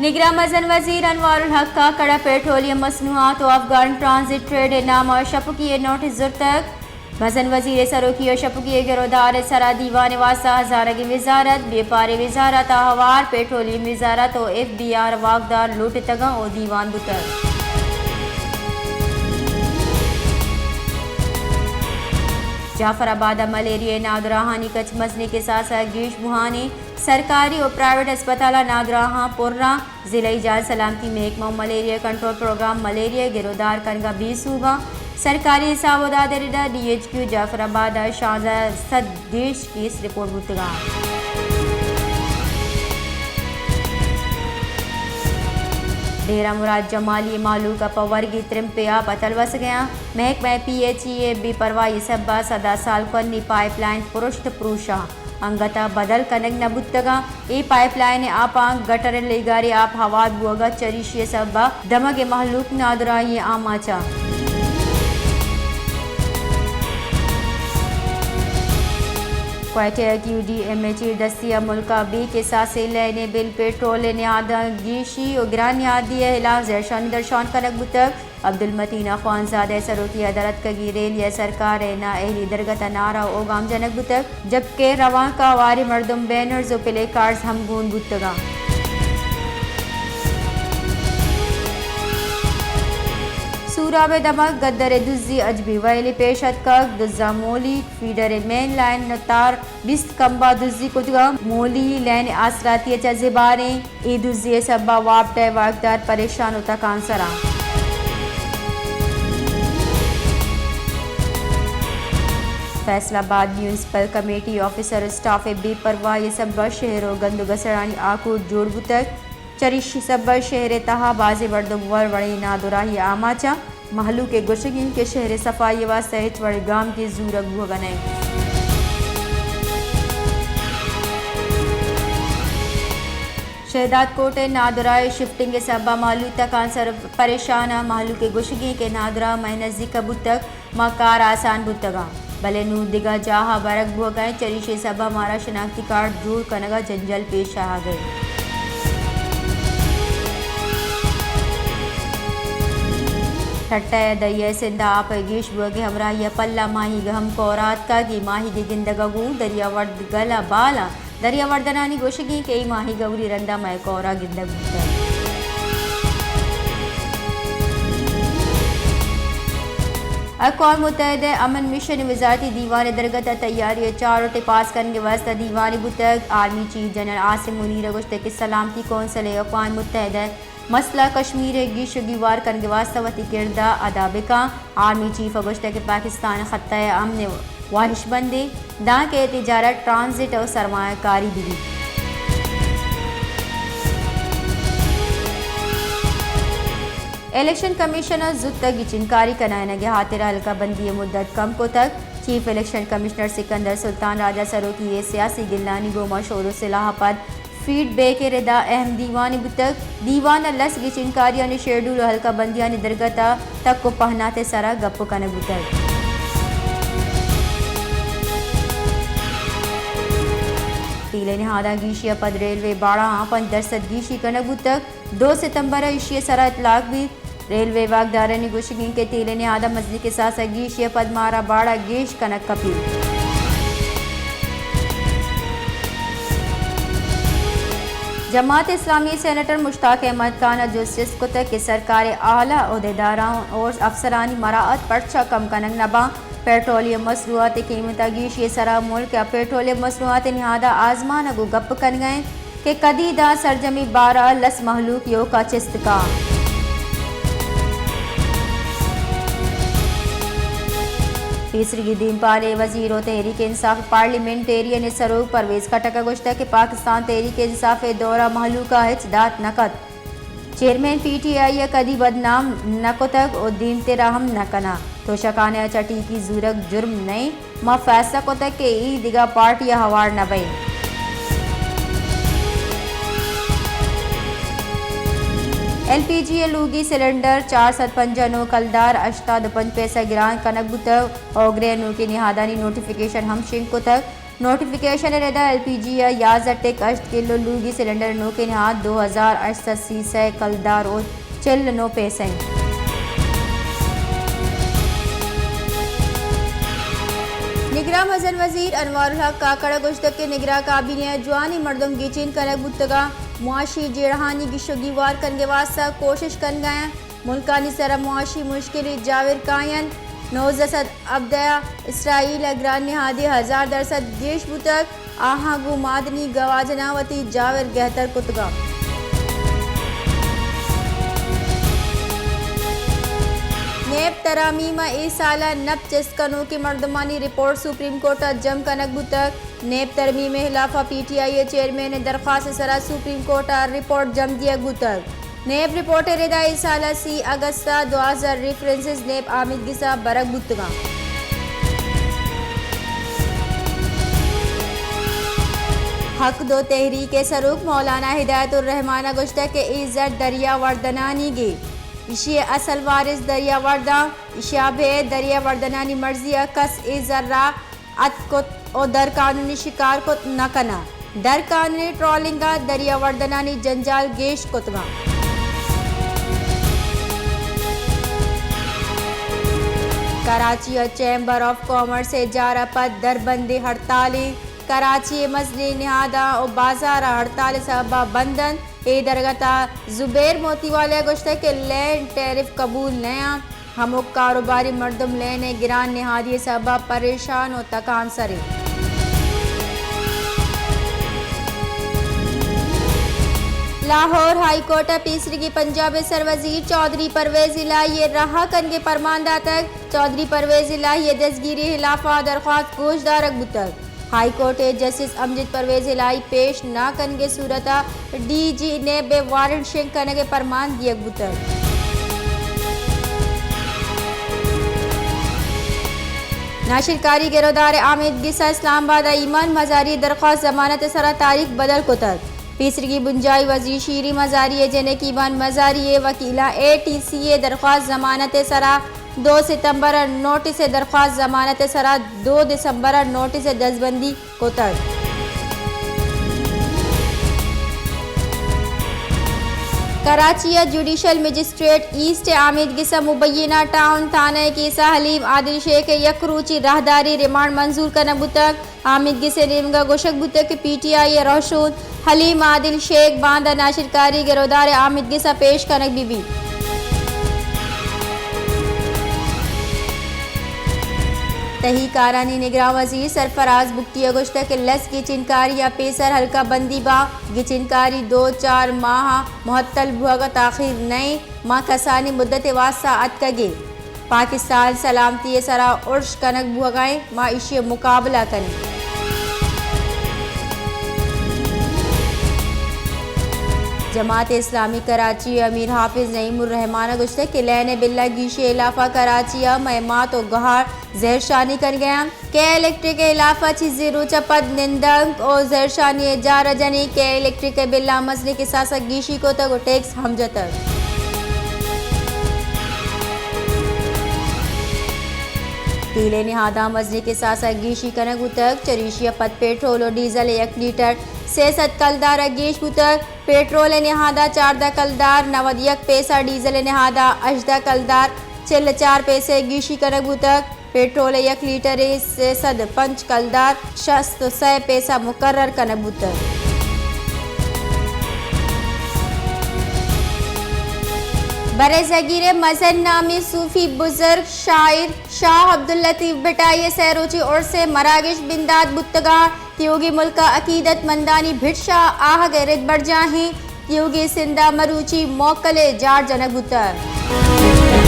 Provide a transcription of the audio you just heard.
निगरान मजन वजीर अनवारुल हक का कड़ा पेट्रोलियम मसनूआत और अफगान ट्रांजिट ट्रेड नाम और शपुकी नोटिस तक मजन वजीर सरोकी और शपुकी गिरोदार सरा दीवान वासा हजारा की वजारत व्यापारी वजारत हवार पेट्रोलियम वजारत और FBR वाकदार लूट तगा और दीवान बुतर जाफराबाद मलेरिया नादराहानी कच्छ मसले के साथ साथ गीश बुहानी सरकारी और प्राइवेट अस्पताल नादराहा पुर्रा जिला जाल सलामती महकमा मलेरिया कंट्रोल प्रोग्राम मलेरिया गिरोदार कनगा 20 सूबा सरकारी हिसाबोदादरिदा DHQ जाफराबाद शाहजा सद गीश की इस रिपोर्ट बुतगा डेरा मुराद जमाली मालू का पवर्गी त्रिम्पिया पतलवस गया महकमा PHE बेपरवाही सब्बा सदा साल कन्नी पाइपलाइन पुरुष पुरुषा अंगता बदल कनक नबुत्तगा ई पाइपलाइन आपा गटर लेगारी आप हवा बुगा चरिशिय सब्बा दमगे महलूक नादरा ये आमाचा QDMH दस्तिया मुल्का बी के साथ से लेने बिल पेट्रोल नियादा गीशी और ग्रान नियादी हिलाफ जैशानी दर्शान कनक बुतक अब्दुल मतीना खानजादा सरोकी अदालत का गिरेल या सरकार ना एहली दरगत नारा ओ गाम जनक बुतक जबकि रवा का वारी मर्दम बैनर्स और प्ले कार्ड्स हम गून बुतगा सूराबे दमक गद्दर दुजी अजबी वैली पेशत कक दुजा मोली फीडर मेन लाइन नतार बिस्त कंबा दुजी कुतगा मोली लाइन आसराती चजेबारे ई दुजी सब्बा वापटे वाकदार परेशान होता कांसरा Faisalabad municipal committee officer staff बेपरवाही सब्बा शहरों गंदु गसरानी आकूट जोड़बू तक चरिशी सब्बा शहर तहा बाजे वर्दम वर वड़ी नादुराही आमाचा महलू के गुशगिन के शहर सफाई व सहित वड़े गाम के जूरक बने शहदाद कोटे नादुराए शिफ्टिंग के सब्बा महलू तक आंसर परेशान महलू के गुशगी के नादरा महनजी कबूत तक मकार आसान बुतगा भले नू दिगा जहा बरक बुगए चरिशे सब्बा मारा शनाख्ती कार्ड जोड़ कनगा जंजल पेश आ गए ठट्टा दया सिंधा आप गीश बुगे हमरा या पल्ला माही गहम कोरात का की माही की गिंदगू दरिया वर्द गला बाला दरिया वर्दनानी गोशगी के माही गौरी रंदा मैं कोरा गिंदगू अक़वाम मुत्तहिदा अमन मिशन वजारती दीवान दरगत तैयारी चार पास करने के वास्ते दीवानी बुतक army chief general Asim Munir गुश्त के सलामती कौंसल अक़वाम मुत्तहिदा मसला कश्मीर गीश दीवार करने के वास्ते वती किरदा अदाबिका आर्मी चीफ गुश्त के पाकिस्तान खत्ता अमन वाहिशबंदी दा के तिजारत ट्रांजिट और सरमाकारी भी इलेक्शन कमिश्नर जुद तक चिनकारी कनायनगे हाथिर हल्का बंदी मुद्दत कम को तक chief election commissioner Sikandar Sultan Raja सरोकी ये सियासी गिल्लानी गोमा शोर सिलाहपद फीडबैक रिदा अहम दीवानी बुतक दीवान लस की चिनकारिया ने शेड्यूल हल्का बंदिया ने दरगता तक को पहनाते सरा गप्पो कन बुतक तीले नहादा गीशिया पद रेलवे बाड़ा पंज दरसद गीशी कनक बुतक 2 सितंबर इशिया सरा इतलाक भी रेलवे वागदारा ने गुशगिन के तीले ने आदम मजली के साथ गीशिया पद मारा बाड़ा गेश कनक कपी जमात इस्लामी सेनेटर मुश्ताक अहमद खान जस्टिस को तक के सरकारी आला अहदेदारों और अफसरानी मराअत पर्चा कम कनक नबा पेट्रोलियम मसनूआत कीमत गीश ये सरा मुल्क पेट्रोलियम मसनूआत निहादा आजमान अगो गप कन गए कि कदीदा सरजमी 12 लस महलूक यो का चिस्त का तीसरी दिन पारे वजीर तहरीक इंसाफ पार्लियामेंटेरियन सरूक परवेज खटका गुश्ता के पाकिस्तान तहरीक इंसाफ दौरा महलूका हिजदात नकद चेयरमैन PTI कदी बदनाम नको तक और दीन तेरा हम नकना तो शकाने चटी की जूरक जुर्म नहीं माँ फैसला को तक के ई दिगा पार्टी हवार न बई LPG लूगी सिलेंडर 455 कलदार 8.5 पैसा गिरान कनक बुतक और ग्रेनू की निहादानी नोटिफिकेशन हम शिंग को तक नोटिफिकेशन रेदा LPG या 11 किलो लूगी सिलेंडर नो के नहाद 2080 से कलदार और चिल नो पैसे निगरा मजन वजीर अनवारुल हक काकड़ा गुश्तक के निगरा काबिने जवानी मर्दम गिचिन कनक बुतगा मुआशी जेड़हानी गिशोगीवार कनगे वास्ता कोशिश कन गए मुल्कानी सरा मुआशी मुश्किल जाविर कायन नौजसद अब्दया इसराइल अग्रान निहादी 1000 गेश बुतक आहागु मादनी गवाजनावती जाविर गहतर कुतगा नेब तरामीमा ए साला नब चस्कनों की मर्दमानी रिपोर्ट सुप्रीम कोर्ट जम कनक बुतक नेब तरमीम खिलाफा PTI चेयरमैन ने दरख्वास्त सरा सुप्रीम कोर्ट रिपोर्ट जम दिया गुतक नेब रिपोर्ट रेदा ए साला 3 अगस्त 2000 रेफरेंसेस नेब आमिद गिसा बरक बुतगा हक दो तहरीक सरूक मौलाना हिदायतुर रहमान गुश्ता के इज्जत दरिया वर्दनानी गे इशिया असल वारिस दरिया वर्दा इशिया भे दरिया वर्दनानी मर्जिया कस ए जर्रा अतकुत और दर कानूनी शिकार को न कना दर कानूनी ट्रॉलिंगा दरिया वर्दनानी जंजाल गेश कुतगा कराची चैम्बर ऑफ कॉमर्स से जारा पद दरबंदी हड़ताली कराची मसली निहादा और बाजार हड़ताल सबा बंधन ए दरगता जुबैर मोतीवाला गुश्ता के लैंड टैरिफ कबूल नया हम कारोबारी मर्दम लेने गिरान निहादी सबा परेशान और तकान सरे लाहौर हाई कोर्ट तीसरी की पंजाबी सरवजीर चौधरी परवेज इलाही रहा कन के परमानदा तक चौधरी परवेज इलाही दसगिरी खिलाफा दरख्वास्त गोशदारक बुतक high court justice Amjad Parvez Elahi पेश ना कन के सूरता DG ने बे वारंट शेख कन के परमान दिया बुतक नाशिरकारी गिरफ्तार आमिद गिसा इस्लामाबाद ईमान मजारी दरख्वास्त जमानत सरा तारीख बदल कुतर तीसरी की बुंजाई वजीर शीरी मजारी जने की ईमान मजारी वकीला ATCA दरख्वास्त जमानत सरा 2 सितंबर नोटिस दरख्वास्त जमानत सरा 2 दिसंबर नोटिस दसबंदी कोतर कराची जुडिशल मजिस्ट्रेट ईस्ट आमिद गिसा मुबैना टाउन थाना केसा हलीम आदिल शेख यकरूची राहदारी रिमांड मंजूर करना बुतक आमिद गिसे निमगा गोशक बुतक PTI रोशून हलीम आदिल शेख बांदा नाशिरकारी गिरफ्तार आमिद गिसा पेश कनक बीबी तहीकारानी निगरान वजीर सरफराज बुख्तिया गुश्ता के लस की चिनकारी या पेसर हल्का बंदी बा गिचिनकारी 2-4 माह मुहत्तल भुआ ताखिर नए माँ कसानी मुद्दत वास्ता अतकगे पाकिस्तान सलामती सरा उर्श कनक भुगाएं माँ इश्य मुकाबला करें जमात इस्लामी कराची अमीर हाफिज नईमुर रहमान गुश्ते के लैन बिल्ला गीशे इलाफा कराची महमात और गहार जहरशानी कर गया के इलेक्ट्रिक इलाफा चीज़ी रुचपद निंदक और जहरशानी जा रजनी के इलेक्ट्रिक बिल्ला मसले के साथ गीशी को तक टैक्स हमजतक पीले निहादा मजने के साथ गीशी कनक उतक चरीशिया पद पेट्रोल और डीजल 1 लीटर से 7 कलदार गीश उतक पेट्रोल निहादा 4 कलदार 91 पैसा डीजल निहादा 8 कलदार 4 पैसे गीशी कनक उतक पेट्रोल 1 लीटर से 5 कलदार 600 पैसा मुकर्रर कनक उतक बरे ज़गीरे मज़न नामी सूफ़ी बुज़ुर्ग शायर शाह अब्दुल लतीफ़ भटाई सैरोची और से मरागिश बिंदाद बुत्तगा त्योगी मुल्का अकीदत मंदानी भिटशा आह गैरत बढ़ जाहें त्योगी सिंदा मरूची मोकले जार जनक बुतर